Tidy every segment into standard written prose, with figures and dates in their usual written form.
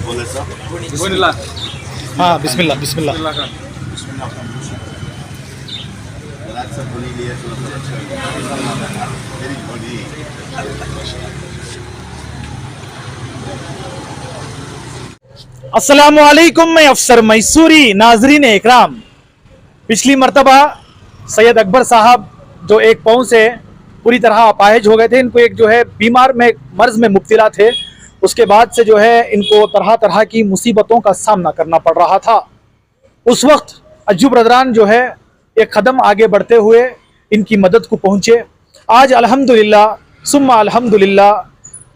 बोले सर हाँ बिस्मिल्लाह बिस्मिल्लाह। अस्सलामुअलैकुम, मैं अफसर मैसूरी। नाजरीन इकराम, पिछली मर्तबा सैयद अकबर साहब जो एक पाँव से पूरी तरह अपाहिज हो गए थे, इनको एक जो है बीमार में मर्ज में मुब्तला थे। उसके बाद से जो है इनको तरह तरह की मुसीबतों का सामना करना पड़ रहा था। उस वक्त अज्जू ब्रदरान जो है एक कदम आगे बढ़ते हुए इनकी मदद को पहुँचे। आज अल्हम्दुलिल्लाह सुम्मा अल्हम्दुलिल्लाह,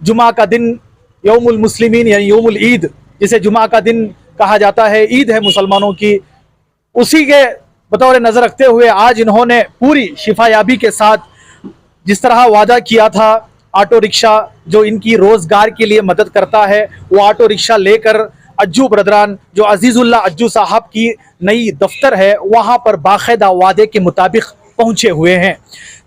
जुमा का दिन, यौमुल मुस्लिमीन यानी यौमुल ईद, जिसे जुमा का दिन कहा जाता है, ईद है मुसलमानों की, उसी के बतौर नज़र रखते हुए आज इन्होंने पूरी शिफायाबी के साथ जिस तरह वादा किया था, ऑटो रिक्शा जो इनकी रोज़गार के लिए मदद करता है, वो ऑटो रिक्शा लेकर अज्जू ब्रदरान जो अजीज़ुल्लाह अज्जू साहब की नई दफ्तर है वहाँ पर बाकायदा वादे के मुताबिक पहुँचे हुए हैं।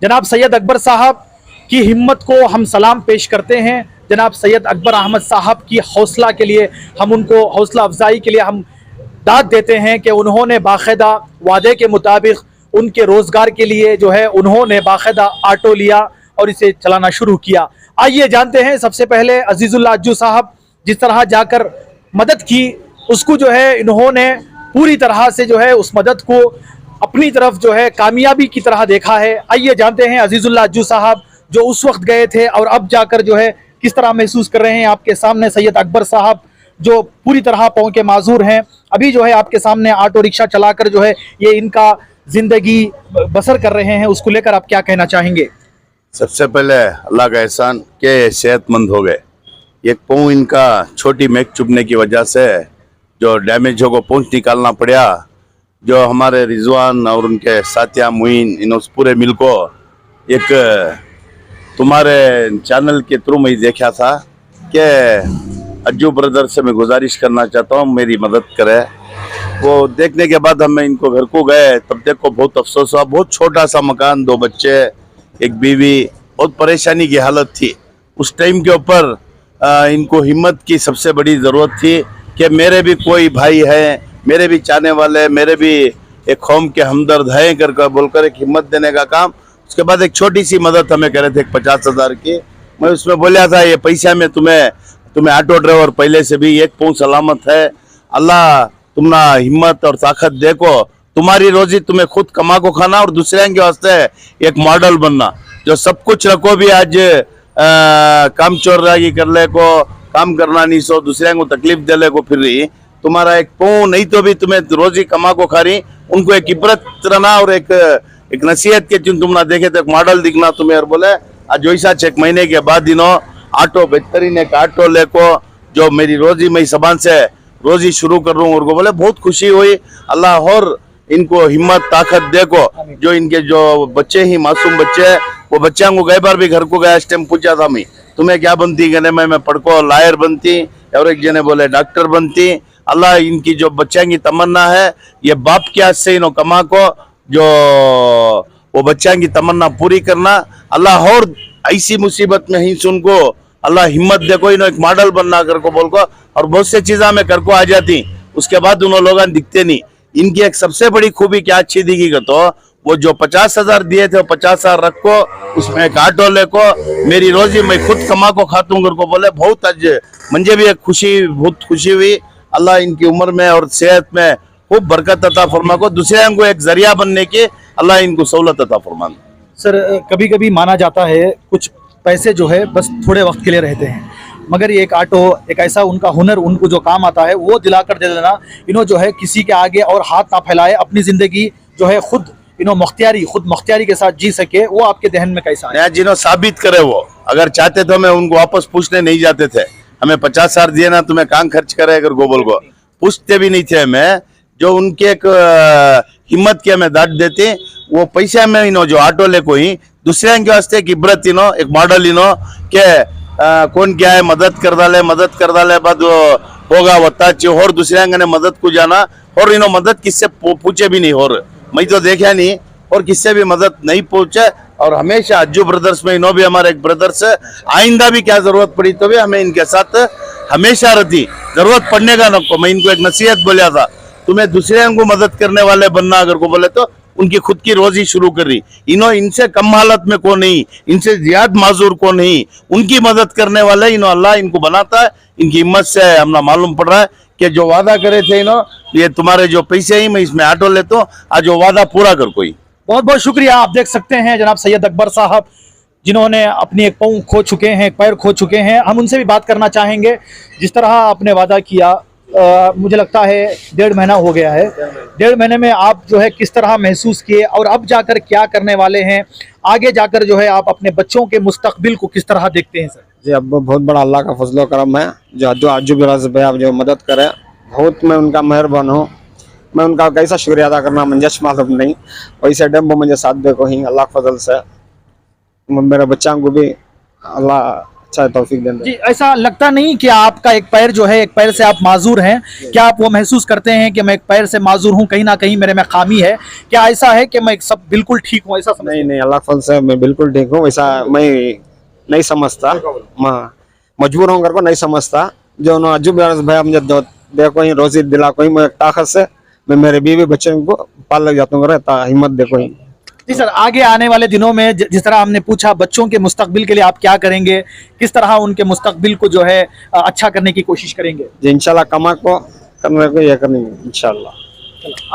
जनाब सैयद अकबर साहब की हिम्मत को हम सलाम पेश करते हैं। जनाब सैयद अकबर अहमद साहब की हौसला के लिए हम उनको हौसला अफजाई के लिए हम दाद देते हैं कि उन्होंने बाकायदा वादे के मुताबिक उनके रोज़गार के लिए जो है उन्होंने बाकायदा ऑटो लिया और इसे चलाना शुरू किया। आइए जानते हैं सबसे पहले अजीज़ुल्लाह अज्जू साहब जिस तरह जाकर मदद की, उसको जो है इन्होंने पूरी तरह से जो है उस मदद को अपनी तरफ जो है कामयाबी की तरह देखा है। आइए जानते हैं अजीज़ुल्लाह अज्जू साहब जो उस वक्त गए थे और अब जाकर जो है किस तरह महसूस कर रहे हैं। आपके सामने सैयद अकबर साहब जो पूरी तरह पाँव के माजूर हैं, अभी जो है आपके सामने ऑटो रिक्शा चलाकर जो है ये इनका ज़िंदगी बसर कर रहे हैं, उसको लेकर आप क्या कहना चाहेंगे? सबसे पहले अल्लाह का एहसान के सेहतमंद हो गए। एक पाँव इनका छोटी मैक चुभने की वजह से जो डैमेज हो, पूंछ निकालना पड़ा। जो हमारे रिजवान और उनके साथिया मुइन, इन उस पूरे मिल को एक तुम्हारे चैनल के थ्रू मैं देखा था कि अज्जू ब्रदर से मैं गुजारिश करना चाहता हूँ मेरी मदद करे। वो देखने के बाद हम इनको घर को गए, तब देखो बहुत अफसोस हुआ। बहुत छोटा सा मकान, 2 बच्चे, एक बीवी, बहुत परेशानी की हालत थी। उस टाइम के ऊपर इनको हिम्मत की सबसे बड़ी ज़रूरत थी कि मेरे भी कोई भाई है, मेरे भी चाहने वाले, मेरे भी एक कौम के हमदर्द हैं कर बोलकर एक हिम्मत देने का काम। उसके बाद एक छोटी सी मदद हमें करे थे 50,000 की। मैं उसमें बोला था ये पैसा में तुम्हें ऑटो ड्राइवर पहले से भी एक पाँव सलामत है। अल्लाह तुमना हिम्मत और ताकत देखो, तुम्हारी रोजी तुम्हें खुद कमा को खाना और दूसरे के वास्ते एक मॉडल बनना। जो सब कुछ रखो भी आज काम चोरी कर ले को, काम करना नहीं सो, दूसरे को तकलीफ दे ले को फिर रही, तुम्हारा एक पाँव नहीं तो भी तुम्हें रोजी कमा को खा रही, उनको एक इबरत रहना और एक नसीहत के चुन तुम ना देखे तो एक मॉडल दिखना तुम्हें। और बोले आज वैसा 6 महीने के बाद दिनों ऑटो बेहतरीन एक ऑटो ले को जो मेरी रोजी मैं जबान से रोजी शुरू कर रहा हूँ। और को बोले बहुत खुशी हुई। अल्लाह और इनको हिम्मत ताकत देखो। जो इनके जो बच्चे ही मासूम बच्चे, वो बच्चों को गए बार भी घर को गया, इस टाइम पूछा था मैं तुम्हें क्या बनती, कहने में मैं पढ़को लायर बनती, और एक जने बोले डॉक्टर बनती। अल्लाह इनकी जो बच्चों की तमन्ना है, ये बाप के हाथ से इन्हों कमा को जो वो बच्चों की तमन्ना पूरी करना। अल्लाह और ऐसी मुसीबत में ही सुन को अल्लाह हिम्मत देखो, इन्हों एक मॉडल बनना कर को बोल को। और बहुत से चीज़ा में कर को आ जाती, उसके बाद उन्होंने लोग दिखते नहीं। इनकी एक सबसे बड़ी खूबी क्या अच्छी दिखी तो वो जो 50,000 दिए थे, 50,000 रखो, उसमें एक ऑटो ले को मेरी रोजी मैं खुद कमा को खातू कर को बोले। बहुत आज मुझे भी एक बहुत खुशी हुई। अल्लाह इनकी उम्र में और सेहत में खूब बरकत अता फरमा को, दूसरे को एक जरिया बनने की अल्लाह इनको सहूलत अता फरमा। सर कभी कभी माना जाता है कुछ पैसे जो है बस थोड़े वक्त के लिए रहते हैं, मगर ये एक ऑटो एक ऐसा उनका हुनर, उनको जो काम आता है वो दिलाकर दे देना। इन्हों जो है किसी के आगे और हाथ ना फैलाए, अपनी ज़िंदगी जो है खुद मुख्तियारी के साथ जी सके, वो आपके दहन में कैसा है? जिन्हों साबित करे वो अगर चाहते तो मैं उनको वापस पूछने नहीं जाते थे। हमें 50,000 दिए ना, तुम्हें कहाँ खर्च करे अगर गोबल को पूछते भी नहीं थे हमें। जो उनके एक हिम्मत की हमें दाद देते, वो पैसे में इन्हों जो ऑटो ले कोई दूसरे के वास्ते एक इबरत इन्हों एक मॉडल इन्हों के कौन क्या है मदद कर डाले बाद होगा वत्ता चाहिए और दूसरे ने मदद को जाना। और इन्हों मदद किससे पूछे भी नहीं, और मैं तो देखा नहीं। और किससे भी मदद नहीं पहुंचे। और हमेशा अज्जू ब्रदर्स में इन्हों भी हमारे एक ब्रदर्स है, आइंदा भी क्या जरूरत पड़ी तो भी हमें इनके साथ हमेशा रहती, जरूरत पड़ने का नको। मैं इनको एक नसीहत बोला था, तुम्हें दूसरे को मदद करने वाले बनना अगर को बोले तो उनकी खुद की रोजी शुरू कर रही। इनसे कम हालत में को नहीं, इनसे ज्यादा माजूर को नहीं, उनकी मदद करने वाले अल्लाह इनको बनाता है। इनकी हिम्मत से हमने मालूम पड़ रहा है कि जो वादा करे थे ये तुम्हारे जो पैसे ही मैं इसमें ऑटो लेता हूँ, आज वो वादा पूरा कर कोई। बहुत बहुत शुक्रिया। आप देख सकते हैं जनाब सैयद अकबर साहब, जिन्होंने अपनी एक पाँव खो चुके हैं, एक पैर खो चुके हैं। हम उनसे भी बात करना चाहेंगे। जिस तरह आपने वादा किया, मुझे लगता है 1.5 महीना हो गया है, 1.5 महीने में आप जो है किस तरह महसूस किए और अब जाकर क्या करने वाले हैं, आगे जाकर जो है आप अपने बच्चों के मुस्तकबिल को किस तरह देखते हैं सर? जी, अब बहुत बड़ा अल्लाह का फजल करम है जो अज्जू ब्रदर्स भाई आप जो मदद करें, बहुत मैं उनका मेहरबान हूँ। मैं उनका कैसा शुक्रिया अदा करना मुझे मालूम नहीं, वैसे डम्बो मुझे साथ देखो ही अल्लाह के फजल से मेरे बच्चों को भी अल्लाह अच्छा तौफीक दें। जी, ऐसा लगता नहीं कि आपका एक पैर जो है, एक पैर से आप माजूर हैं, क्या आप वो महसूस करते हैं कि मैं एक पैर से माजूर हूँ, कहीं ना कहीं मेरे में खामी है? क्या ऐसा है कि मैं सब बिल्कुल ठीक हूँ, ऐसा नहीं नहीं, अल्लाह के फजल से मैं बिल्कुल ठीक हूँ। वैसा मैं नहीं समझता, मैं मजबूर होकर को नहीं समझता। जो अज्जू ब्रदर्स भाई मुझे देखो ही रोजी दिला को ही मैं ताकत से मैं मेरे बीवी बच्चों को पाल लग जाता हूँ, हिम्मत देखो ही। जी सर, आगे आने वाले दिनों में जिस तरह हमने पूछा, बच्चों के मुस्तकबिल के लिए आप क्या करेंगे, किस तरह उनके मुस्तकबिल को जो है अच्छा करने की कोशिश करेंगे? जी इंशाल्लाह कमा को करने को ये करेंगे इंशाल्लाह।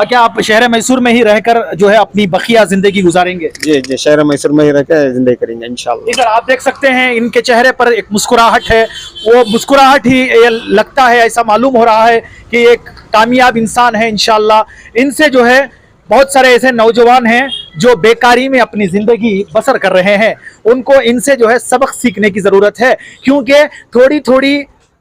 क्या आप शहर मैसूर में ही रहकर जो है अपनी बकिया जिंदगी गुजारेंगे? जी जी, शहर मैसूर में ही रह के जिंदगी करेंगे इंशाल्लाह। सर, आप देख सकते हैं इनके चेहरे पर एक मुस्कुराहट है, वो मुस्कुराहट ही ये लगता है, ऐसा मालूम हो रहा है कि एक कामयाब इंसान है इंशाल्लाह। इनसे जो है बहुत सारे ऐसे नौजवान हैं जो बेकारी में अपनी जिंदगी बसर कर रहे हैं, उनको इनसे जो है सबक सीखने की जरूरत है, क्योंकि थोड़ी थोड़ी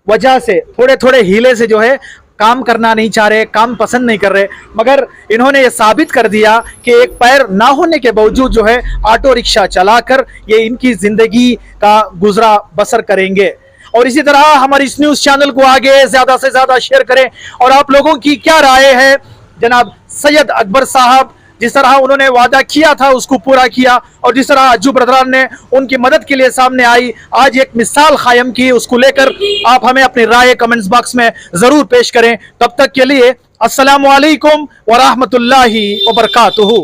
वजह से, थोड़े थोड़े हीले से जो है काम करना नहीं चाह रहे, काम पसंद नहीं कर रहे, मगर इन्होंने ये साबित कर दिया कि एक पैर ना होने के बावजूद जो है ऑटो रिक्शा चलाकर ये इनकी जिंदगी का गुजरा बसर करेंगे। और इसी तरह हमारे इस न्यूज चैनल को आगे ज्यादा से ज्यादा शेयर करें। और आप लोगों की क्या राय है? जनाब सैयद अकबर साहब जिस तरह उन्होंने वादा किया था उसको पूरा किया, और जिस तरह अज्जू ब्रदरान ने उनकी मदद के लिए सामने आई, आज एक मिसाल कायम की, उसको लेकर आप हमें अपनी राय कमेंट्स बॉक्स में जरूर पेश करें। तब तक के लिए अस्सलामु अलैकुम व रहमतुल्लाहि व बरकातुहू।